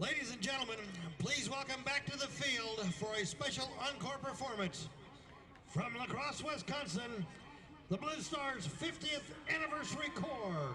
Ladies and gentlemen, please welcome back to the field for a special encore performance from La Crosse, Wisconsin, the Blue Stars 50th Anniversary Corps.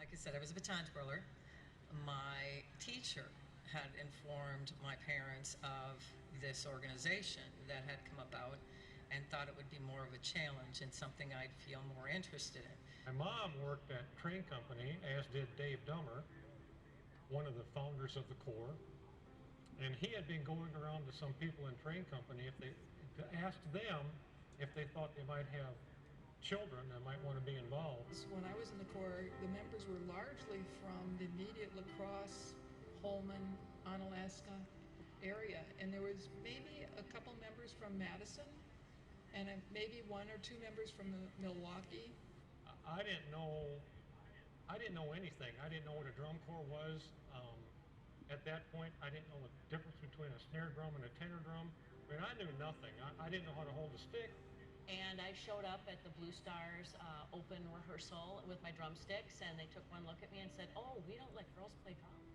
Like I said, I was a baton twirler. My teacher had informed my parents of this organization that had come about and thought it would be more of a challenge and something I'd feel more interested in. My mom worked at Train Company, as did Dave Dummer, one of the founders of the Corps, and he had been going around to some people in Train Company to ask them if they thought they might have children that might want to be involved. When I was in the Corps, the members were largely from the immediate La Crosse, Holman, Onalaska area, and there was maybe a couple members from Madison, and maybe one or two members from Milwaukee. I didn't know anything. I didn't know what a drum corps was. At that point, I didn't know the difference between a snare drum and a tenor drum. I mean, I knew nothing. I didn't know how to hold a stick. And I showed up at the Blue Stars open rehearsal with my drumsticks, and they took one look at me and said, "Oh, we don't let girls play drums.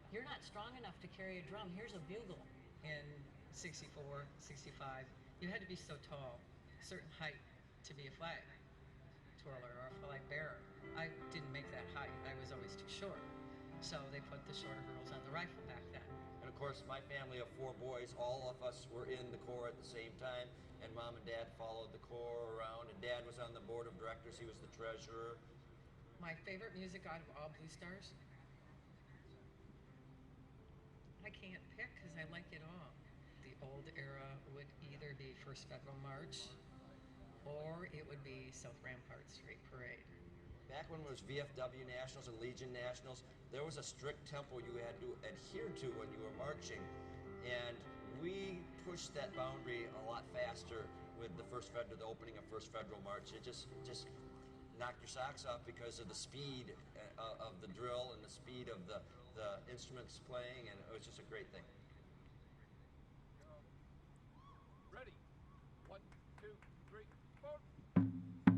You're not strong enough to carry a drum. Here's a bugle." In 64, 65, you had to be so tall, a certain height to be a flag twirler or a flag bearer. I didn't make that height. I was always too short. So they put the shorter girls on the rifle back then. And of course, my family of 4 boys, all of us were in the Corps at the same time, and Mom and Dad followed the Corps around, and Dad was on the board of directors. He was the treasurer. My favorite music out of all Blue Stars? I can't pick because I like it all. The old era would either be First Federal March or it would be South Rampart Street Parade. Back when it was VFW Nationals and Legion Nationals, there was a strict tempo you had to adhere to when you were marching. And we pushed that boundary a lot faster with the opening of First Federal March. It just knocked your socks off because of the speed of the drill and the speed of the instruments playing, and it was just a great thing. Ready? 1, 2, 3, 4.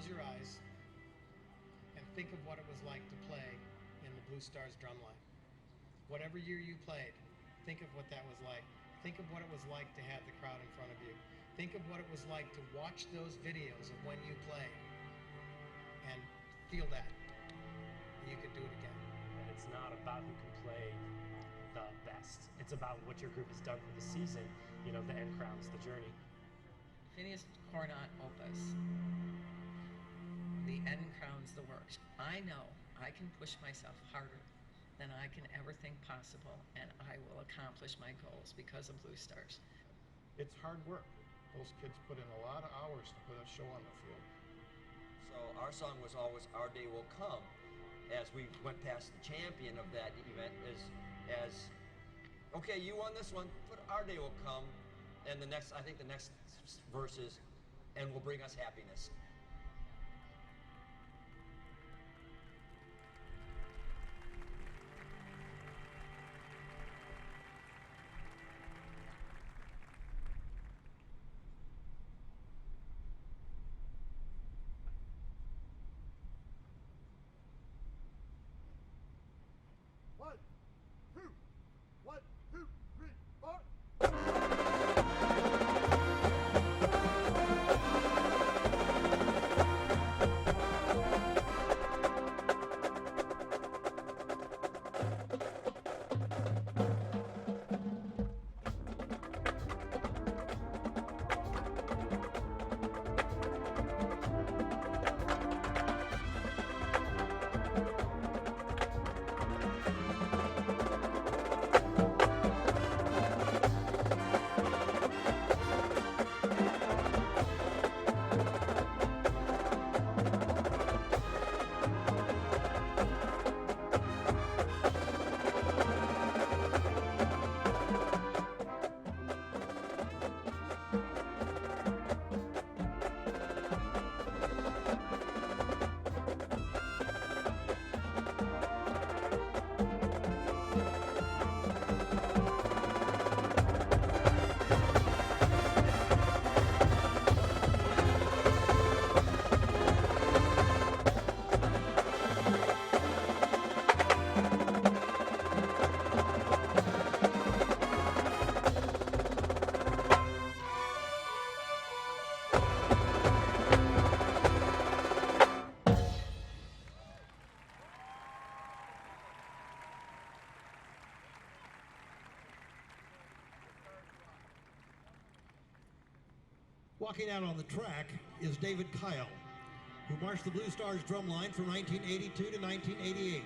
close your eyes and think of what it was like to play in the Blue Stars drumline. Whatever year you played, think of what that was like. Think of what it was like to have the crowd in front of you. Think of what it was like to watch those videos of when you play and feel that. You could do it again. And it's not about who can play the best. It's about what your group has done for the season. You know, the end crowns the journey. Phineas Coronat Opus. The end crowns the works. I know I can push myself harder than I can ever think possible, and I will accomplish my goals because of Blue Stars. It's hard work. Those kids put in a lot of hours to put a show on the field. So our song was always "Our Day Will Come." As we went past the champion of that event, as okay, you won this one, but our day will come, and I think the next verse is, and will bring us happiness. One, two, three, four. Walking out on the track is David Kyle, who marched the Blue Stars drumline from 1982 to 1988.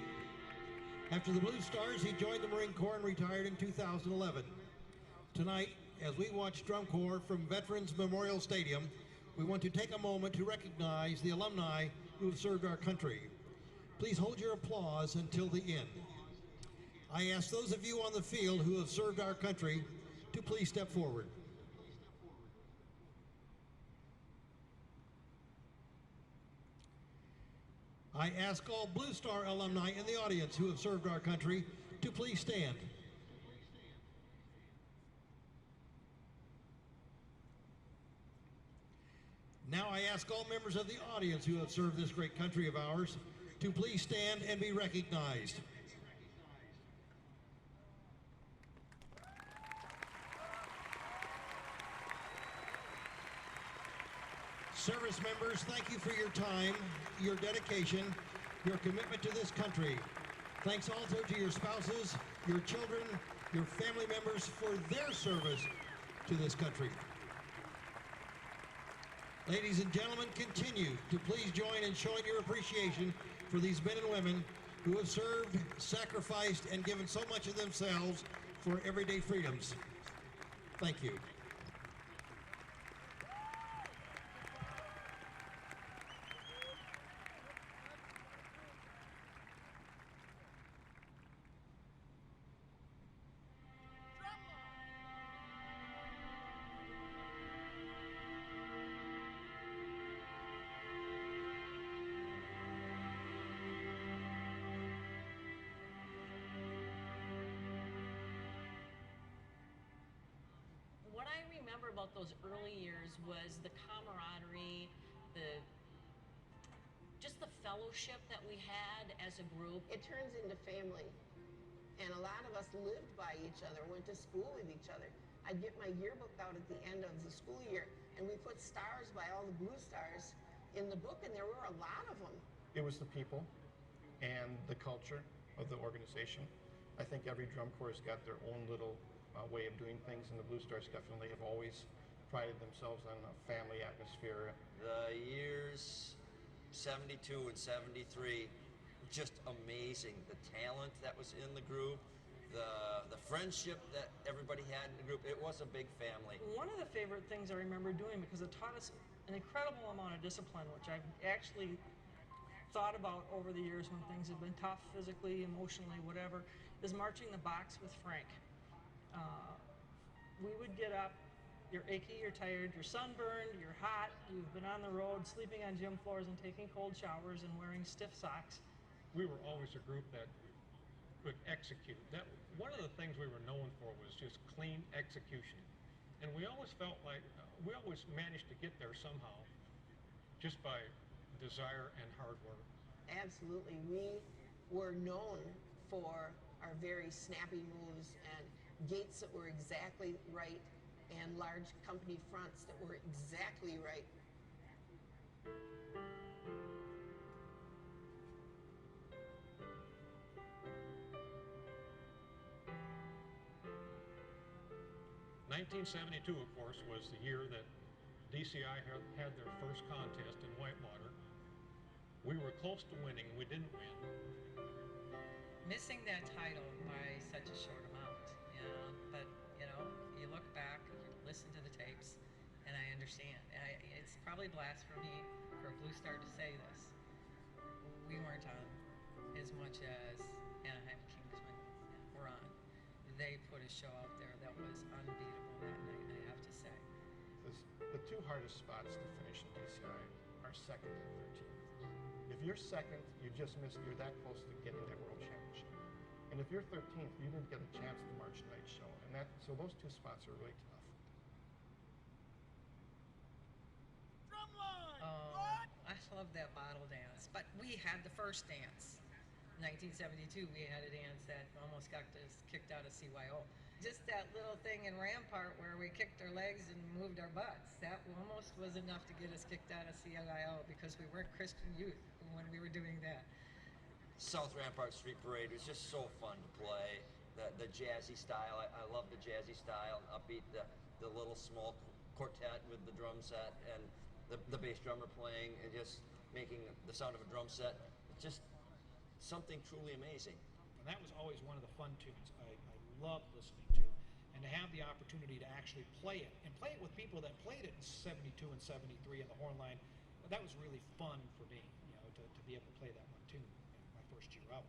After the Blue Stars, he joined the Marine Corps and retired in 2011. Tonight, as we watch Drum Corps from Veterans Memorial Stadium, we want to take a moment to recognize the alumni who have served our country. Please hold your applause until the end. I ask those of you on the field who have served our country to please step forward. I ask all Blue Star alumni in the audience who have served our country to please stand. Now I ask all members of the audience who have served this great country of ours to please stand and be recognized. Service members, thank you for your time, your dedication, your commitment to this country. Thanks also to your spouses, your children, your family members for their service to this country. Ladies and gentlemen, continue to please join in showing your appreciation for these men and women who have served, sacrificed, and given so much of themselves for everyday freedoms. Thank you. What I remember about those early years was the camaraderie, the fellowship that we had as a group. It turns into family. And a lot of us lived by each other, went to school with each other. I'd get my yearbook out at the end of the school year, and we put stars by all the Blue Stars in the book, and there were a lot of them. It was the people and the culture of the organization. I think every drum corps has got their own little way of doing things, and the Blue Stars definitely have always prided themselves on a family atmosphere. The years 72 and 73, just amazing. The talent that was in the group, the friendship that everybody had in the group. It was a big family. One of the favorite things I remember doing, because it taught us an incredible amount of discipline, which I've actually thought about over the years when things have been tough physically, emotionally, whatever, is marching the box with Frank. We would get up, you're achy, you're tired, you're sunburned, you're hot, you've been on the road, sleeping on gym floors and taking cold showers and wearing stiff socks. We were always a group that could execute. That one of the things we were known for was just clean execution, and we always felt like we always managed to get there somehow, just by desire and hard work. Absolutely. We were known for our very snappy moves and gaits that were exactly right and large company fronts that were exactly right. (1972), of course, was the year that DCI had their first contest in Whitewater. We were close to winning. We didn't win. Missing that title by such a short amount, but you look back, you listen to the tapes, and I understand. It's probably blasphemy for a Blue Star to say this. We weren't on as much as Anaheim Kingsmen were on. They put a show out there that was unbeatable that night, I have to say. The two hardest spots to finish in DCI are second and 13th. If you're second, you just missed, you're that close to getting that world championship. And if you're 13th, you didn't get a chance to march night show. And so those two spots are really tough. I love that bottle dance, but we had the first dance. 1972, we had a dance that almost got us kicked out of CYO. Just that little thing in Rampart where we kicked our legs and moved our butts, that almost was enough to get us kicked out of CYO because we weren't Christian youth when we were doing that. South Rampart Street Parade was just so fun to play. The jazzy style, I love the jazzy style, upbeat, the little small quartet with the drum set and the bass drummer playing and just making the sound of a drum set. It's just something truly amazing. And that was always one of the fun tunes I loved listening to. And to have the opportunity to actually play it, and play it with people that played it in 72 and 73 in the horn line, that was really fun for me, to be able to play that one tune in my first year out.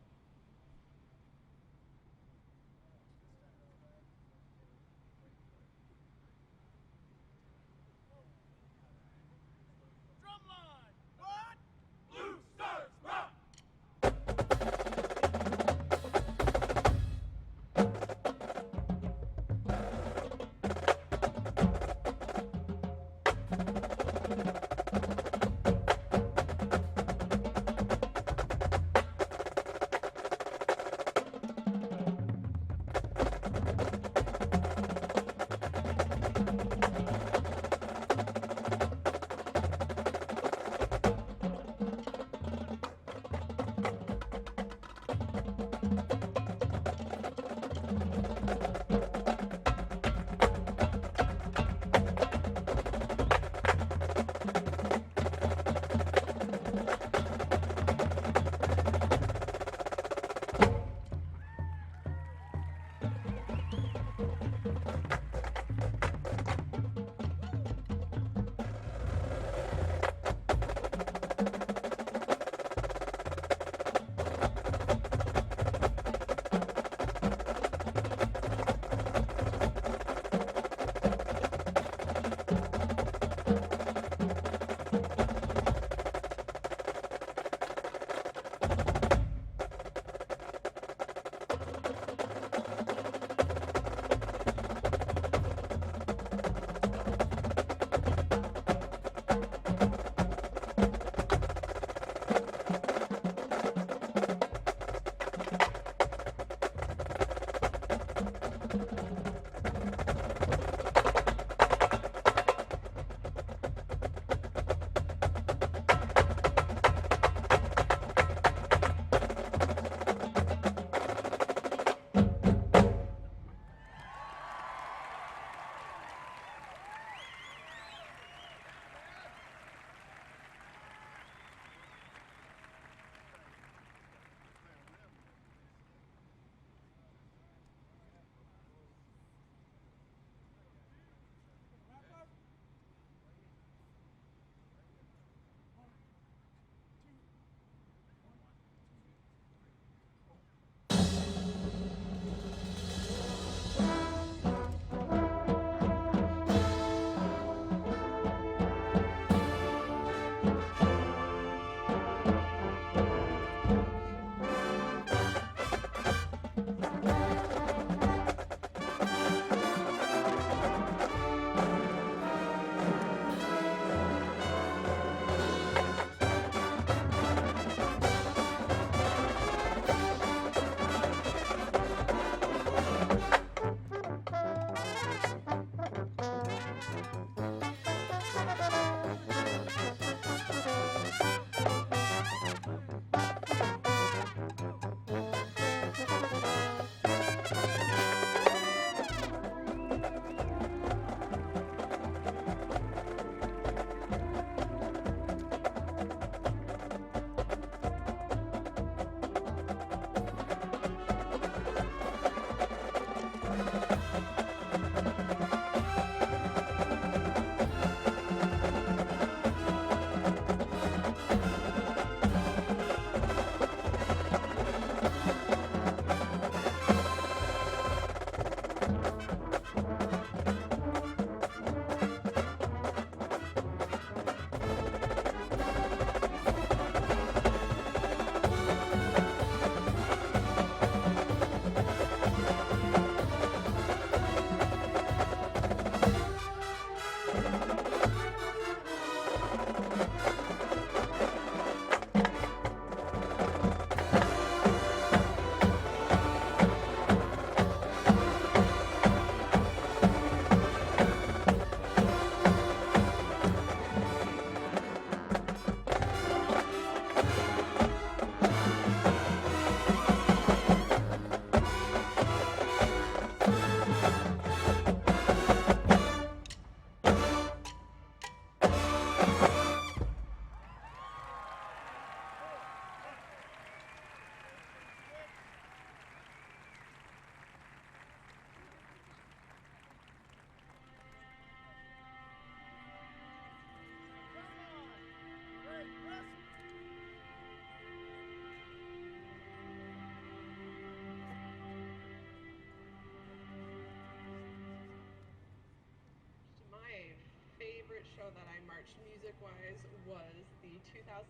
show that I marched music-wise was the 2007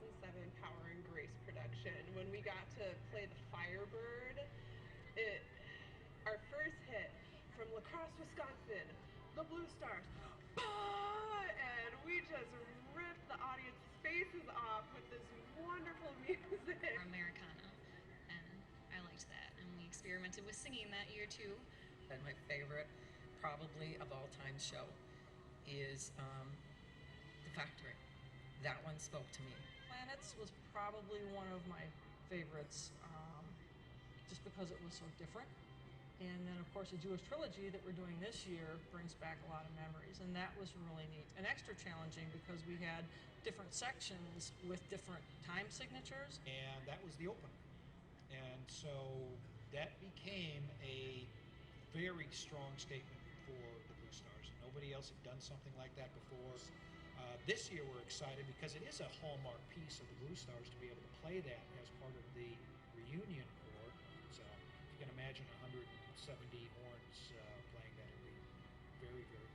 Power and Grace production. When we got to play the Firebird, our first hit from La Crosse, Wisconsin, the Blue Stars, and we just ripped the audience's faces off with this wonderful music. Americana, and I liked that, and we experimented with singing that year too. And my favorite, probably of all time show, is The Factory. That one spoke to me. Planets was probably one of my favorites, just because it was so different. And then, of course, the Jewish trilogy that we're doing this year brings back a lot of memories, and that was really neat. And extra challenging because we had different sections with different time signatures. And that was the opener. And so that became a very strong statement for the Blue Stars. Nobody else had done something like that before. This year we're excited because it is a hallmark piece of the Blue Stars to be able to play that as part of the reunion corps. So you can imagine 170 horns playing that would be very, very